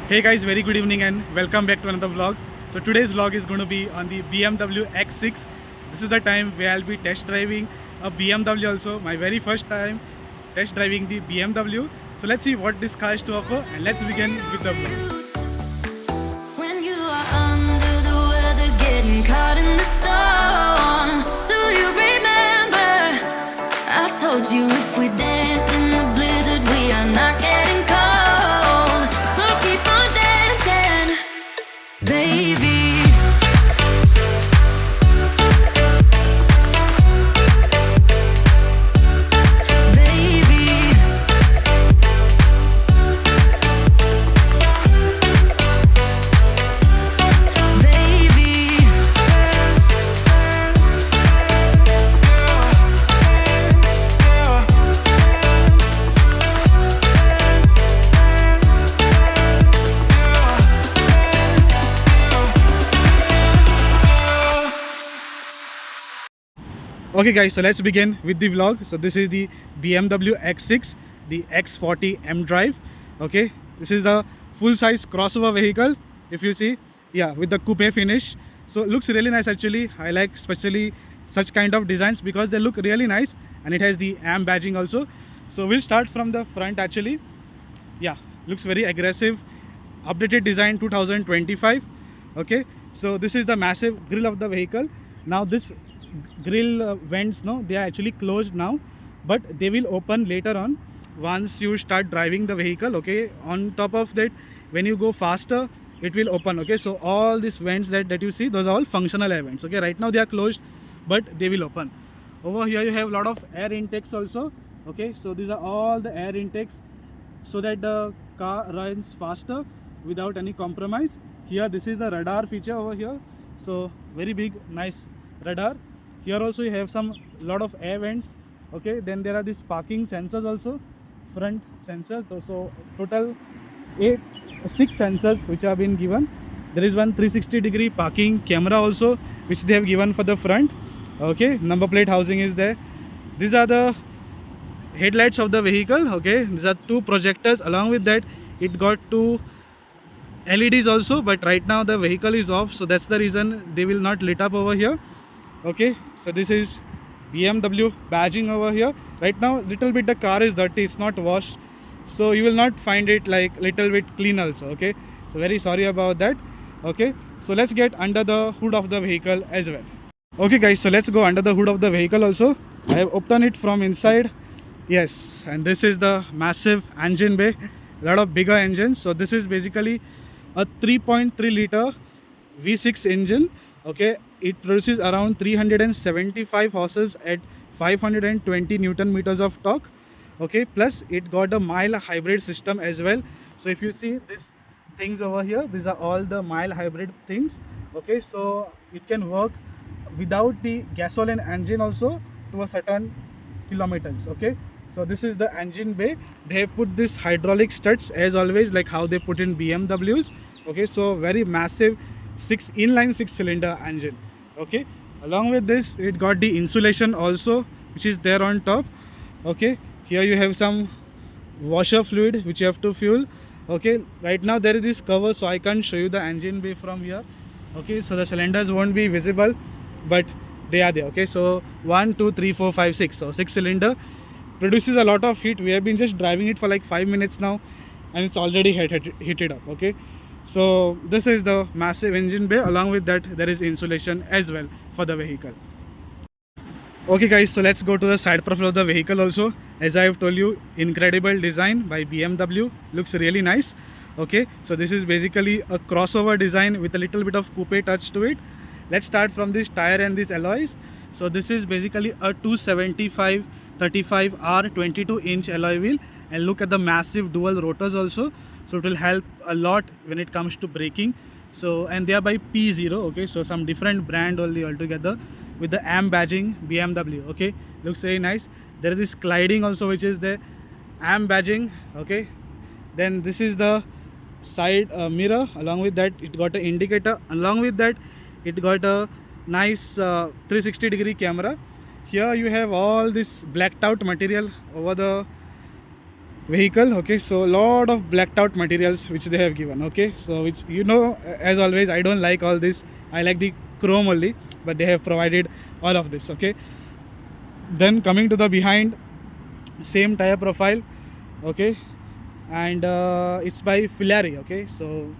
Hey guys, very good evening and welcome back to another vlog. So today's vlog is going to be on the BMW X6. This is the time where I'll be test driving a BMW also. My very first time test driving the BMW. So let's see what this car has to offer and let's begin with the vlog. When you are under the weather, getting caught in the storm. Do you remember? I told you if we dance in the blizzard, we are not getting cold. So keep on dancing, baby. Okay guys, so let's begin with the vlog. So this is the BMW X6, the X40 M Drive. Okay, this is the full size crossover vehicle. If you see, yeah, with the coupe finish. So it looks really nice actually. I like especially such kind of designs because they look really nice, and it has the AM badging also. So we'll start from the front actually. Yeah, looks very aggressive. Updated design 2025. Okay, so this is the massive grille of the vehicle. Now this grill vents, no, they are actually closed now, but they will open later on once you start driving the vehicle. Okay, on top of that, when you go faster, it will open. Okay, so all these vents that you see, those are all functional air vents. Okay, right now they are closed, but they will open. Over here you have a lot of air intakes also. Okay, so these are all the air intakes so that the car runs faster without any compromise. Here this is the radar feature over here, so very big nice radar. Here also you have some lot of air vents. Okay, then there are these parking sensors also, front sensors. So total 6 sensors which have been given. There is one 360-degree parking camera also which they have given for the front. Okay, number plate housing is there. These are the headlights of the vehicle. Okay, these are 2 projectors. Along with that, it got 2 LEDs also, but right now the vehicle is off, so that's the reason they will not lit up over here. Okay, so this is BMW badging over here. Right now little bit the car is dirty, it's not washed, so you will not find it like little bit clean also. Okay, so very sorry about that. Okay, so let's get under the hood of the vehicle as well. Okay guys, so let's go under the hood of the vehicle also. I have opened it from inside. Yes, and this is the massive engine bay, a lot of bigger engines. So this is basically a 3.3 liter V6 engine. Okay, it produces around 375 horses at 520 Newton meters of torque. Okay, plus it got a mild hybrid system as well. So if you see these things over here, these are all the mild hybrid things. Okay, so it can work without the gasoline engine also to a certain kilometers. Okay, so this is the engine bay. They have put this hydraulic struts as always, like how they put in BMWs. Okay, so very massive inline 6-cylinder engine. Okay, along with this it got the insulation also which is there on top. Okay, here you have some washer fluid which you have to fuel. Okay, right now there is this cover, so I can't show you the engine bay from here. Okay, so the cylinders won't be visible, but they are there. Okay, so 1 2 3 4 5 6, so 6-cylinder, produces a lot of heat. We have been just driving it for like 5 minutes now and it's already heated up. Okay, so this is the massive engine bay. Along with that there is insulation as well for the vehicle. Okay guys, so let's go to the side profile of the vehicle also. As I have told you, incredible design by BMW, looks really nice. Okay, so this is basically a crossover design with a little bit of coupe touch to it. Let's start from this tire and these alloys. So this is basically a 275/35R 22-inch alloy wheel, and look at the massive dual rotors also. So it will help a lot when it comes to braking. So, and they are by P0. Okay, so some different brand only altogether with the AM badging BMW. Okay, looks very nice. There is this sliding also which is the AM badging. Okay, then this is the side mirror. Along with that it got an indicator. Along with that it got a nice 360-degree camera. Here you have all this blacked out material over the vehicle. Okay, so lot of blacked out materials which they have given. Okay, so which, you know, as always, I don't like all this, I like the chrome only, but they have provided all of this. Okay, then coming to the behind, same tire profile. Okay, and it's by Filari. Okay, so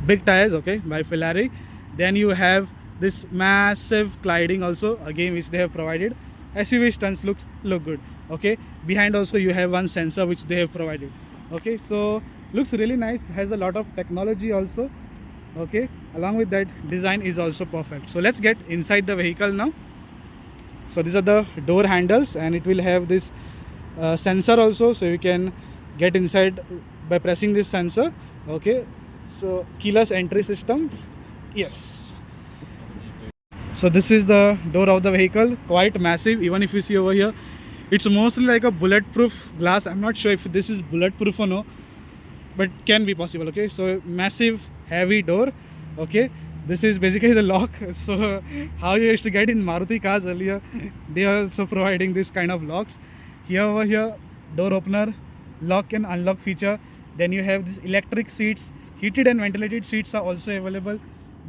big tires, okay, by Filari. Then you have this massive gliding also, again, which they have provided. SUV stunts look good. Okay, behind also you have one sensor which they have provided. Okay, so looks really nice, has a lot of technology also. Okay, along with that, design is also perfect. So let's get inside the vehicle now. So these are the door handles, and it will have this sensor also, so you can get inside by pressing this sensor. Okay, so keyless entry system. Yes, so this is the door of the vehicle, quite massive. Even if you see over here, it's mostly like a bulletproof glass. I'm not sure if this is bulletproof or no, but can be possible. Okay, so massive heavy door. Okay, this is basically the lock. So how you used to get in Maruti cars earlier, they are also providing this kind of locks. Here, over here, door opener, lock and unlock feature. Then you have this electric seats, heated and ventilated seats are also available.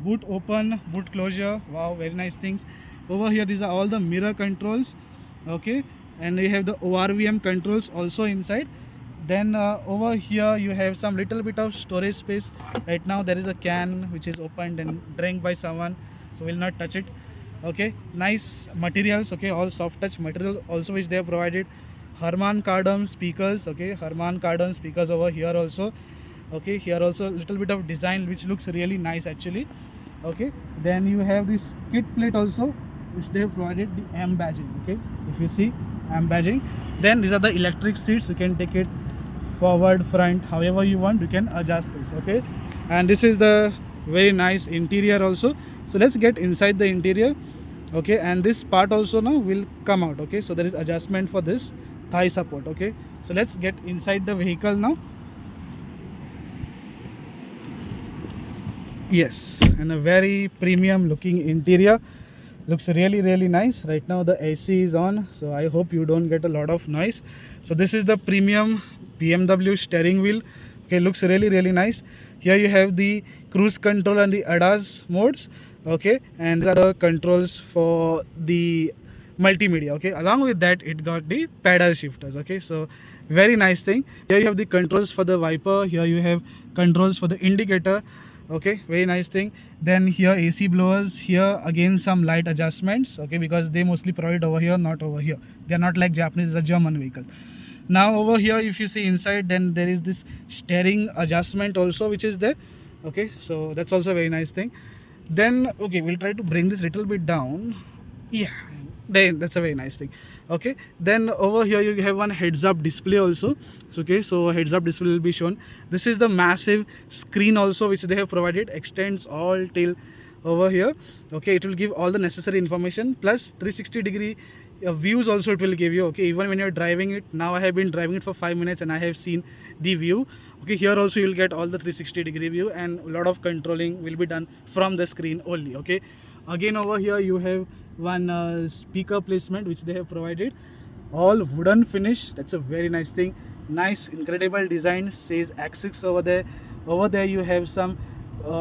Boot open, boot closure. Wow, very nice things. Over here, these are all the mirror controls. Okay, and you have the ORVM controls also inside. Then over here you have some little bit of storage space. Right now there is a can which is opened and drank by someone, so we'll not touch it. Okay, nice materials. Okay, all soft touch material also which they have provided. Harman Kardon speakers. Okay, Harman Kardon speakers over here also. Okay, here also little bit of design which looks really nice actually. Okay, then you have this kit plate also which they have provided, the M badging. Okay, if you see M badging, then these are the electric seats. You can take it forward, front, however you want, you can adjust this. Okay, and this is the very nice interior also. So let's get inside the interior. Okay, and this part also now will come out. Okay, so there is adjustment for this thigh support. Okay, so let's get inside the vehicle now. Yes, and a very premium looking interior, looks really nice. Right now the AC is on, so I hope you don't get a lot of noise. So this is the premium BMW steering wheel. Okay, looks really nice. Here you have the cruise control and the ADAS modes. Okay, and these are the controls for the multimedia. Okay, along with that it got the pedal shifters. Okay, so very nice thing. Here you have the controls for the wiper. Here you have controls for the indicator. Okay, very nice thing. Then here AC blowers. Here again some light adjustments. Okay, because they mostly provide over here, not over here. They are not like Japanese, it's a German vehicle. Now over here if you see inside, then there is this steering adjustment also which is there. Okay, so that's also a very nice thing. Then okay, we'll try to bring this little bit down. Yeah, then that's a very nice thing. Okay, then over here you have one heads up display also. So okay, so heads up display will be shown. This is the massive screen also which they have provided, extends all till over here. Okay, it will give all the necessary information, plus 360-degree views also it will give you. Okay, even when you're driving it, now I have been driving it for 5 minutes and I have seen the view. Okay, here also you will get all the 360-degree view, and a lot of controlling will be done from the screen only. Okay, again over here you have one speaker placement which they have provided, all wooden finish. That's a very nice thing. Nice, incredible design, says X6 over there. Over there you have some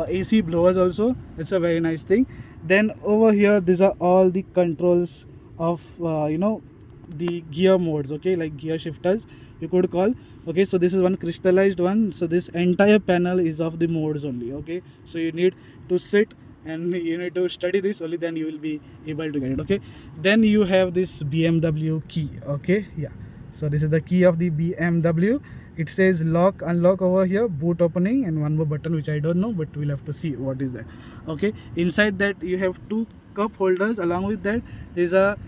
AC blowers also. That's a very nice thing. Then over here these are all the controls of you know, the gear modes. Okay, like gear shifters you could call. Okay, so this is one crystallized one. So this entire panel is of the modes only. Okay, so you need to sit and you need to study this, only then you will be able to get it. Okay, then you have this BMW key. Okay, yeah, so this is the key of the BMW. It says lock, unlock over here, boot opening, and one more button which I don't know, but we'll have to see what is that. Okay, inside that you have two cup holders. Along with that is a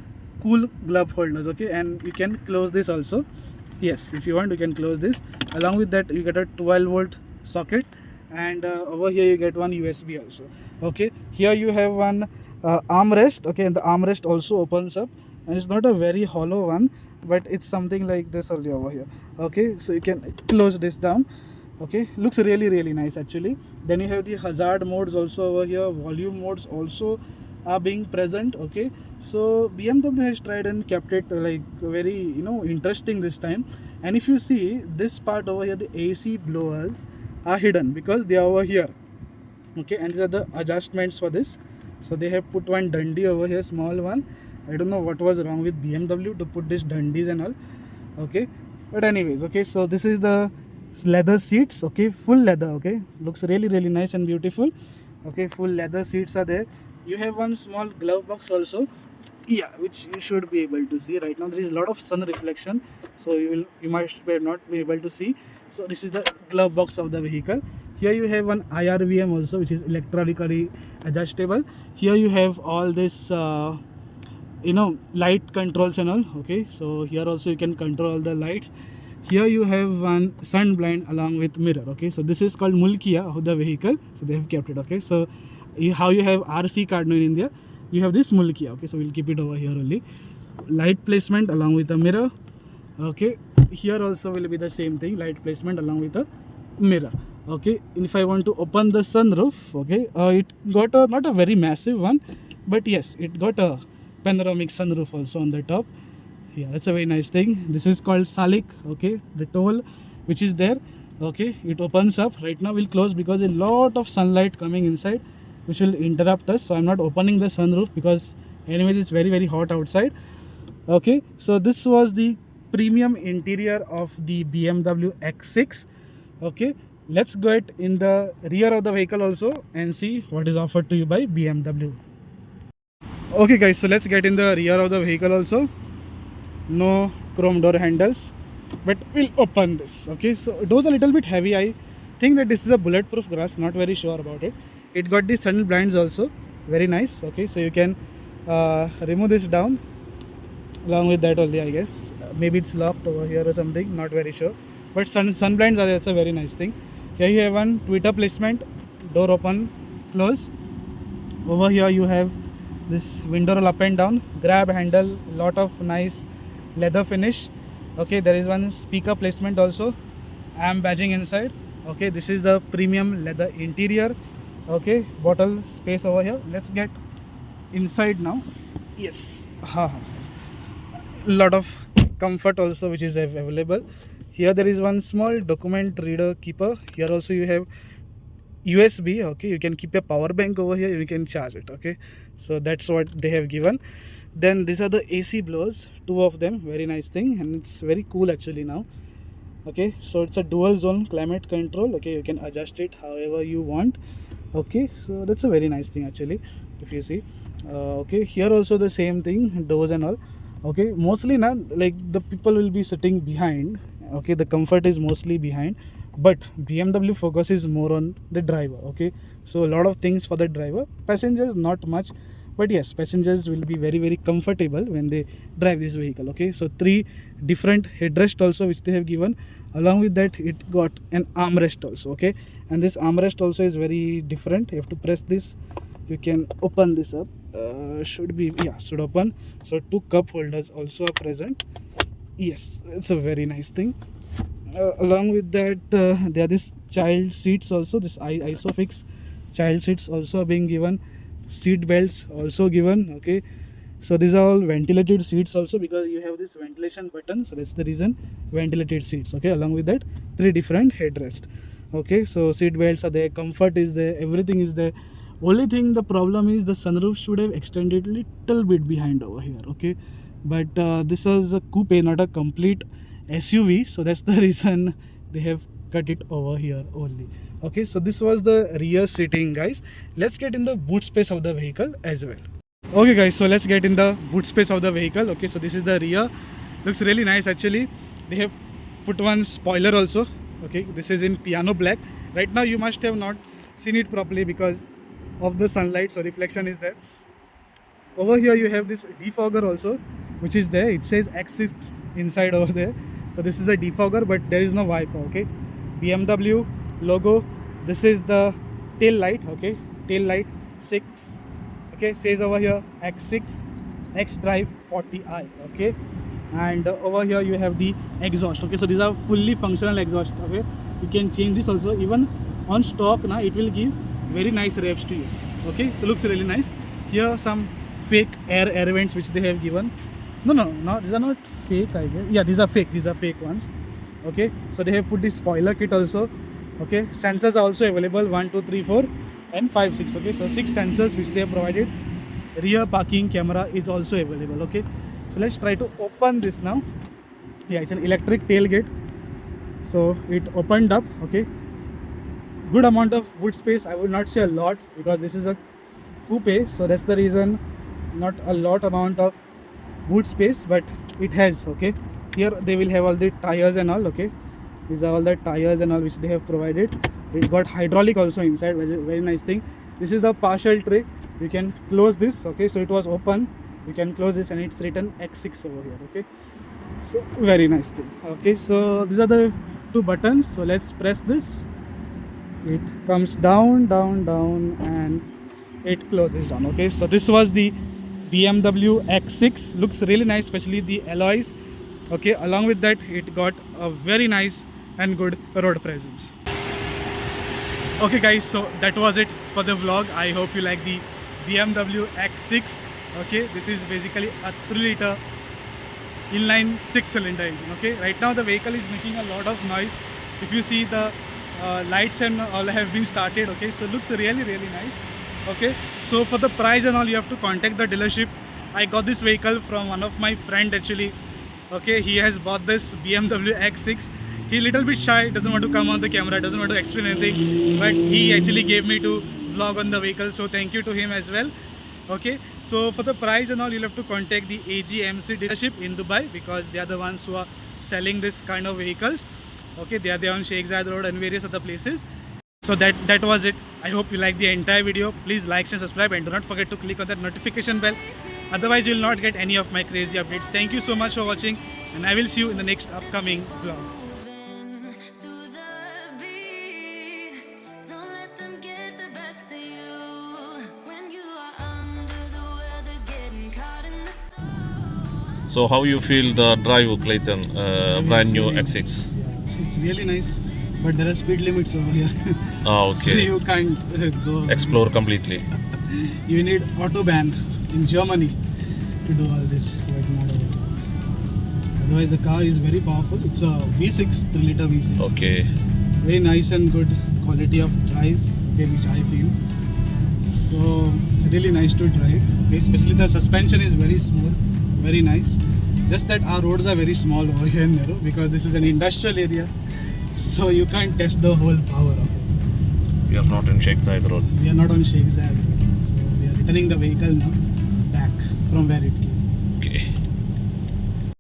cool glove holders. Okay, and you can close this also. Yes, if you want you can close this. Along with that you get a 12-volt socket, and over here you get one USB also. Okay, here you have one armrest. Okay, and the armrest also opens up, and it's not a very hollow one, but it's something like this only over here. Okay, so you can close this down. Okay, looks really nice actually. Then you have the hazard modes also over here, volume modes also are being present. Okay, so BMW has tried and kept it like very interesting this time. And if you see this part over here, the AC blowers are hidden because they are over here. Okay, and these are the adjustments for this. So they have put one Dundee over here, small one. I don't know what was wrong with BMW to put this Dundies and all. Okay, but anyways, okay, so this is the leather seats. Okay, full leather. Okay, looks really nice and beautiful. Okay, full leather seats are there. You have one small glove box also, yeah, which you should be able to see. Right now there is a lot of sun reflection, so you might not be able to see. So this is the glove box of the vehicle. Here you have one IRVM also, which is electronically adjustable. Here you have all this light controls and all. Okay, so here also you can control all the lights. Here you have one sun blind along with mirror. Okay, so this is called Mulkia of the vehicle, so they have kept it. Okay, so how you have RC card in India, you have this Mulkia. Okay, so we'll keep it over here only. Light placement along with the mirror. Okay, here also will be the same thing, light placement along with the mirror. Okay, and if I want to open the sunroof, okay, it got a not a very massive one, but yes, it got a panoramic sunroof also on the top. Yeah, that's a very nice thing. This is called Salik. Okay, the toll which is there. Okay, it opens up. Right now we'll close because a lot of sunlight coming inside, which will interrupt us. So I'm not opening the sunroof because anyways it's very hot outside. Okay, so this was the premium interior of the BMW X6. Okay, let's get in the rear of the vehicle also and see what is offered to you by BMW. Okay guys, so let's get in the rear of the vehicle also. No chrome door handles, but we'll open this. Okay, so it was a little bit heavy. I think that this is a bulletproof glass, not very sure about it. It got the sun blinds also, very nice. Okay, so you can remove this down along with that only, I guess. Maybe it's locked over here or something, not very sure, but sun blinds are there. It's a very nice thing. Here you have one tweeter placement, door open close. Over here you have this window roll up and down, grab handle, lot of nice leather finish. Okay, there is one speaker placement also, AM badging inside. Okay, this is the premium leather interior. Okay, bottle space over here. Let's get inside now. Yes, lot of comfort also which is available. Here there is one small document reader keeper. Here also you have USB. Okay, you can keep a power bank over here, you can charge it. Okay, so that's what they have given. Then these are the AC blowers, two of them, very nice thing, and it's very cool actually now. Okay, so it's a dual zone climate control. Okay, you can adjust it however you want. Okay, so that's a very nice thing actually, if you see. Okay, here also the same thing, doors and all. Okay, mostly now like the people will be sitting behind. Okay, the comfort is mostly behind, but BMW focuses more on the driver. Okay, so a lot of things for the driver, passengers not much, but yes, passengers will be very comfortable when they drive this vehicle. Okay, so 3 different headrest also which they have given. Along with that, it got an armrest also. Okay, and this armrest also is very different. You have to press this, you can open this up. Should open. So 2 cup holders also are present. Yes, it's a very nice thing. Along with that, there are these child seats also. This Isofix child seats also are being given. Seat belts also given. Okay, so these are all ventilated seats also because you have this ventilation button, so that's the reason ventilated seats. Okay, along with that, 3 different headrests. Okay, so seat belts are there, comfort is there, everything is there. Only thing, the problem is the sunroof should have extended little bit behind over here. Okay, but this is a coupe, not a complete SUV, so that's the reason they have cut it over here only. Okay, so this was the rear seating, guys. Let's get in the boot space of the vehicle as well. Okay guys, so let's get in the boot space of the vehicle. Okay, so this is the rear. Looks really nice actually. They have put one spoiler also. Okay, this is in piano black. Right now you must have not seen it properly because of the sunlight, so reflection is there. Over here you have this defogger also, which is there. It says X6 inside over there. So this is the defogger, but there is no wiper. Okay, BMW logo. This is the tail light. Okay, tail light 6. Okay, says over here X6 xDrive 40i. Okay, and over here you have the exhaust. Okay, so these are fully functional exhaust. Okay, you can change this also. Even on stock now, it will give very nice revs to you. Okay, so looks really nice. here some fake air vents which they have given. No, these are not fake, I guess. Yeah, these are fake ones. Okay, so they have put the spoiler kit also. Okay, sensors are also available, 1 2 3 4 and 5 6. Okay, so 6 sensors which they have provided. Rear parking camera is also available. Okay, so let's try to open this now. Yeah, it's an electric tailgate, so it opened up. Okay, good amount of boot space. I would not say a lot because this is a coupe, so that's the reason not a lot amount of boot space, but it has. Okay, here they will have all the tires and all. Okay, these are all the tires and all which they have provided. It got hydraulic also inside, very nice thing. This is the partial tray, you can close this. Okay, so it was open, you can close this and it's written X6 over here. Okay, so very nice thing. Okay, so these are the two buttons, so let's press this. It comes down and it closes down. Okay, so this was the BMW X6. Looks really nice, especially the alloys. Okay, along with that it got a very nice and good road presence. Okay guys, so that was it for the vlog. I hope you like the BMW X6. Okay, this is basically a 3-liter inline 6-cylinder engine. Okay, right now the vehicle is making a lot of noise. If you see, the lights and all have been started. Okay, so looks really nice. Okay, so for the price and all, you have to contact the dealership. I got this vehicle from one of my friend actually. Okay, he has bought this BMW X6. He little bit shy, doesn't want to come on the camera, doesn't want to explain anything, but he actually gave me to vlog on the vehicle, so thank you to him as well. Okay, so for the price and all, you'll have to contact the AGMC dealership in Dubai because they are the ones who are selling this kind of vehicles. Okay, they are there on Sheikh Zayed Road and various other places. So that was it. I hope you liked the entire video. Please like, share, subscribe, and do not forget to click on that notification bell. Otherwise, you will not get any of my crazy updates. Thank you so much for watching, and I will see you in the next upcoming vlog. Moving through the beat. Don't let them get the best of you. When you are under the weather, getting caught in the storm. So how you feel the drive, Clayton, brand new X6? Yeah, it's really nice, but there are speed limits over here. Ah, So okay. you can't go. Explore completely. You need Autobahn in Germany to do all this, but not over here. Otherwise, the car is very powerful. It's a V6, 3-liter V6. Okay. Very nice and good quality of drive, okay, which I feel. So really nice to drive. Okay, especially the suspension is very smooth, very nice. Just that our roads are very small over here in Nehru because this is an industrial area, so you can't test the whole power of it. We are not in Sheikh Zayed Road. We are not on Sheikh Zayed Road, so we are returning the vehicle now back from where it came.